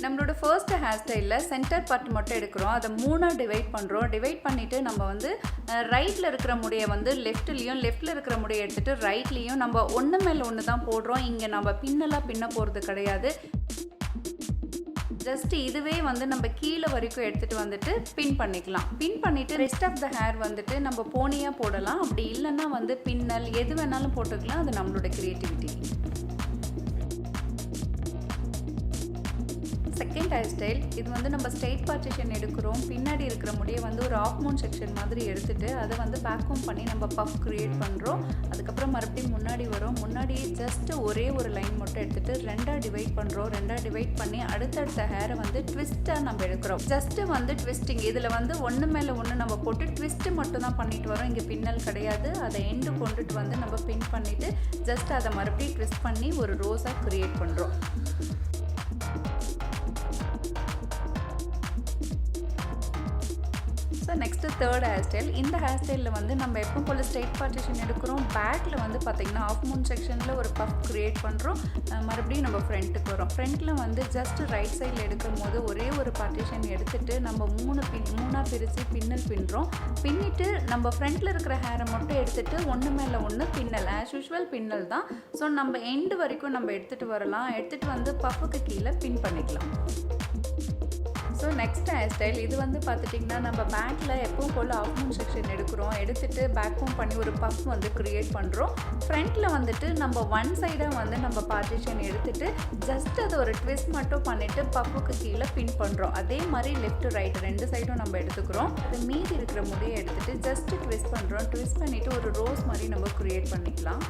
நம்மளோட first hair ஸ்டைலில் centre part மட்டும் எடுக்கிறோம். அதை 3ஆக டிவைட் பண்ணுறோம். டிவைட் பண்ணிவிட்டு நம்ம வந்து ரைட்டில் இருக்கிற முடியை வந்து லெஃப்ட்லேயும், லெஃப்ட்டில் இருக்கிற முடியை எடுத்துகிட்டு ரைட்லேயும் நம்ம ஒன்று மேலே ஒன்று தான் போடுறோம். இங்கே நம்ம பின்னெல்லாம் பின்ன போகிறது கிடையாது. ஜஸ்ட் இதுவே வந்து நம்ம கீழே வரைக்கும் எடுத்துகிட்டு வந்துட்டு பின் பண்ணிக்கலாம். பின் பண்ணிவிட்டு ரெஸ்ட் ஆஃப் த ஹேர் வந்துட்டு நம்ம போனியாக போடலாம். அப்படி இல்லைன்னா வந்து பின்னல் எது வேணாலும் போட்டுக்கலாம். அது நம்மளோட க்ரியேட்டிவிட்டி. செகண்ட் ஹேர் ஸ்டைல், இது வந்து நம்ம ஸ்ட்ரெயிட் பார்ட்டிஷன் எடுக்கிறோம். பின்னாடி இருக்கிற முடியை வந்து ஒரு ஆஃப் மூன் செக்ஷன் மாதிரி எடுத்துகிட்டு அதை வந்து பேக்ஹோம் பண்ணி நம்ம பஃப் க்ரியேட் பண்ணுறோம். அதுக்கப்புறம் மறுபடியும் முன்னாடி வரும். முன்னாடியே ஜஸ்ட் ஒரே ஒரு லைன் மட்டும் எடுத்துகிட்டு 2ஆக டிவைட் பண்ணுறோம். 2ஆக டிவைட் பண்ணி அடுத்தடுத்த ஹேரை வந்து ட்விஸ்ட்டாக நம்ம எடுக்கிறோம். ஜஸ்ட்டு வந்து ட்விஸ்டிங், இதில் வந்து ஒன்று மேலே ஒன்று நம்ம போட்டு ட்விஸ்ட்டு மட்டும் தான் பண்ணிட்டு வரோம். இங்கே பின்னல் கிடையாது. அதை எண்டு கொண்டுட்டு வந்து நம்ம பின் பண்ணிவிட்டு ஜஸ்ட் அதை மறுபடியும் ட்விஸ்ட் பண்ணி ஒரு ரோஸாக க்ரியேட் பண்ணுறோம். So next third hair style. இந்த ஹேர் ஸ்டைலில் வந்து நம்ம எப்போ போல் ஸ்ட்ரெயிட் பார்ட்டிஷன் எடுக்கிறோம். பேக்கில் வந்து பார்த்திங்கன்னா ஆஃப் மூன் செக்ஷனில் ஒரு பஃப் க்ரியேட் பண்ணுறோம். மறுபடியும் நம்ம ஃப்ரண்ட்டுக்கு வரோம். ஃப்ரண்ட்டில் வந்து ஜஸ்ட் ரைட் சைடில் எடுக்கும் போது ஒரே ஒரு பார்ட்டிஷன் எடுத்துகிட்டு நம்ம மூணாக பிரித்து பின்னல் பின்னுறோம். பின்னிட்டு நம்ம ஃப்ரண்ட்டில் இருக்கிற ஹேரை மட்டும் எடுத்துகிட்டு ஒன்று மேலே ஒன்று பின்னல், ஆஸ் யூஷுவல் பின்னல் தான். ஸோ நம்ம எண்டு வரைக்கும் நம்ம எடுத்துகிட்டு வரலாம். எடுத்துகிட்டு வந்து பஃபுக்கு கீழே பின் பண்ணிக்கலாம். ஸோ நெக்ஸ்ட் ஹேர் ஸ்டைல், இது வந்து பார்த்துட்டிங்கன்னா நம்ம பேக்கில் எப்பவும் போல் ஆஃப் மூன் செக்ஷன் எடுக்கிறோம். எடுத்துகிட்டு பேக்ஹோம் பண்ணி ஒரு பஃப் வந்து க்ரியேட் பண்ணுறோம். ஃப்ரண்ட்டில் வந்துட்டு நம்ம ஒன் சைடாக வந்து நம்ம பார்ட்டிஷன் எடுத்துகிட்டு ஜஸ்ட் அதை ஒரு ட்விஸ்ட் மட்டும் பண்ணிவிட்டு பஃபுக்கு கீழே பின் பண்ணுறோம். அதே மாதிரி லெஃப்ட் ரைட் 2 சைடும் நம்ம எடுத்துக்கிறோம். அது மீதி இருக்கிற முடியை எடுத்துகிட்டு ஜஸ்ட் ட்விஸ்ட் பண்ணுறோம். ட்விஸ்ட் பண்ணிவிட்டு ஒரு ரோஸ் மாதிரி நம்ம க்ரியேட் பண்ணிக்கலாம்.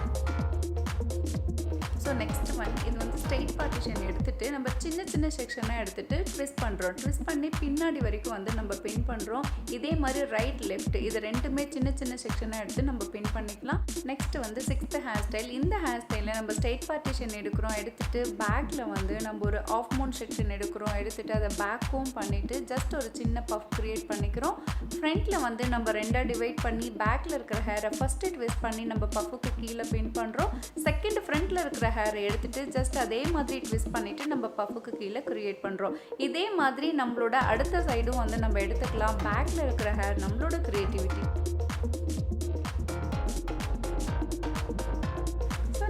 ஸோ நெக்ஸ்ட் ஒன், இது வந்து ஸ்ட்ரெயிட் பார்ட்டிஷன் எடுத்துகிட்டு நம்ம சின்ன சின்ன செக்ஷனாக எடுத்துகிட்டு ட்விஸ்ட் பண்ணுறோம். ட்விஸ்ட் பண்ணி பின்னாடி வரைக்கும் வந்து நம்ம பின் பண்ணுறோம். இதே மாதிரி ரைட் லெஃப்ட் இது ரெண்டுமே சின்ன சின்ன செக்ஷனாக எடுத்து நம்ம பின் பண்ணிக்கலாம். நெக்ஸ்ட் வந்து சிக்ஸ்த் ஹேர் ஸ்டைல். இந்த ஹேர் ஸ்டைலில் நம்ம ஸ்ட்ரெயிட் பார்ட்டிஷன் எடுக்கிறோம். எடுத்துகிட்டு பேக்கில் வந்து நம்ம ஒரு ஆஃப் மூன் செக்ஷன் எடுக்கிறோம். எடுத்துகிட்டு அதை பேக்ஹோம் பண்ணிவிட்டு ஜஸ்ட் ஒரு சின்ன பஃப் க்ரியேட் பண்ணிக்கிறோம். ஃப்ரண்ட்டில் வந்து நம்ம 2ஆக டிவைட் பண்ணி பேக்கில் இருக்கிற ஹேரை ஃபஸ்ட்டு ட்விஸ்ட் பண்ணி நம்ம பஃபுக்கு கீழே பின் பண்ணுறோம். செகண்ட் ஃப்ரண்ட்டில் இருக்கிற ஹேரை எடுத்துகிட்டு ஜஸ்ட் அதே மாதிரி ட்விஸ்ட் பண்ணிவிட்டு நம்ம பஃபுக்கு கீழே க்ரியேட் பண்ணுறோம். இதே மாதிரி நம்மளோட அடுத்த சைடும் வந்து நம்ம எடுத்துக்கலாம். பேக்கில் இருக்கிற ஹேர் நம்மளோட க்ரியேட்டிவிட்டி.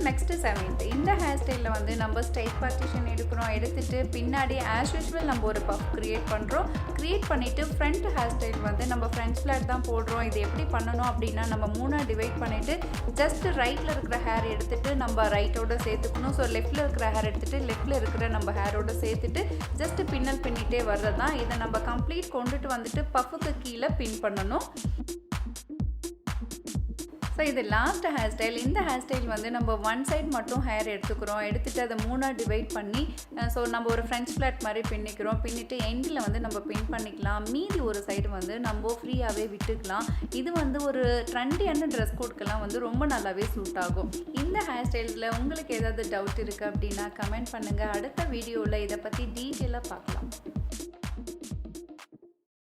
நெக்ஸ்ட்டு 7th, இந்த ஹேர் ஸ்டைலில் வந்து நம்ம ஸ்ட்ரெயிட் பார்ட்டிஷன் எடுக்கிறோம். எடுத்துகிட்டு பின்னாடி ஆஸ் யூஷுவல் நம்ம ஒரு பஃப் க்ரியேட் பண்ணுறோம். க்ரியேட் பண்ணிவிட்டு ஃப்ரண்ட் ஹேர் ஸ்டைல் வந்து நம்ம ஃப்ரண்ட் ஃப்ளாட் தான் போடுறோம். இது எப்படி பண்ணணும் அப்படின்னா நம்ம 3ஆக டிவைட் பண்ணிவிட்டு ஜஸ்ட் ரைட்டில் இருக்கிற ஹேர் எடுத்துகிட்டு நம்ம ரைட்டோட சேர்த்துக்கணும். ஸோ லெஃப்ட்டில் இருக்கிற ஹேர் எடுத்துகிட்டு லெஃப்ட்டில் இருக்கிற நம்ம ஹேரோட சேர்த்துட்டு ஜஸ்ட் பின்னல் பின்னிட்டே வர்றது தான். இதை நம்ம கம்ப்ளீட் கொண்டுட்டு வந்துட்டு பஃபுக்கு கீழே பின் பண்ணணும். ஸோ இது லாஸ்ட் ஹேர் ஸ்டைல். இந்த ஹேர் ஸ்டைல் வந்து நம்ம ஒன் சைட் மட்டும் ஹேர் எடுத்துக்கிறோம். எடுத்துகிட்டு அதை 3ஆக டிவைட் பண்ணி ஸோ நம்ம ஒரு ஃப்ரெஞ்ச் ஃப்ளாட் மாதிரி பின்னிக்கிறோம். பின்னிட்டு எண்டில் வந்து நம்ம பின் பண்ணிக்கலாம். மீதி ஒரு சைடு வந்து நம்ம ஃப்ரீயாகவே விட்டுக்கலாம். இது வந்து ஒரு ட்ரெண்டியான ட்ரெஸ் கோட்க்கெல்லாம் வந்து ரொம்ப நல்லாவே சூட் ஆகும். இந்த ஹேர் ஸ்டைல்ஸில் உங்களுக்கு ஏதாவது டவுட் இருக்குது அப்படின்னா கமெண்ட் பண்ணுங்கள். அடுத்த வீடியோவில் இதை பற்றி டீட்டெயிலாக பார்க்கலாம்.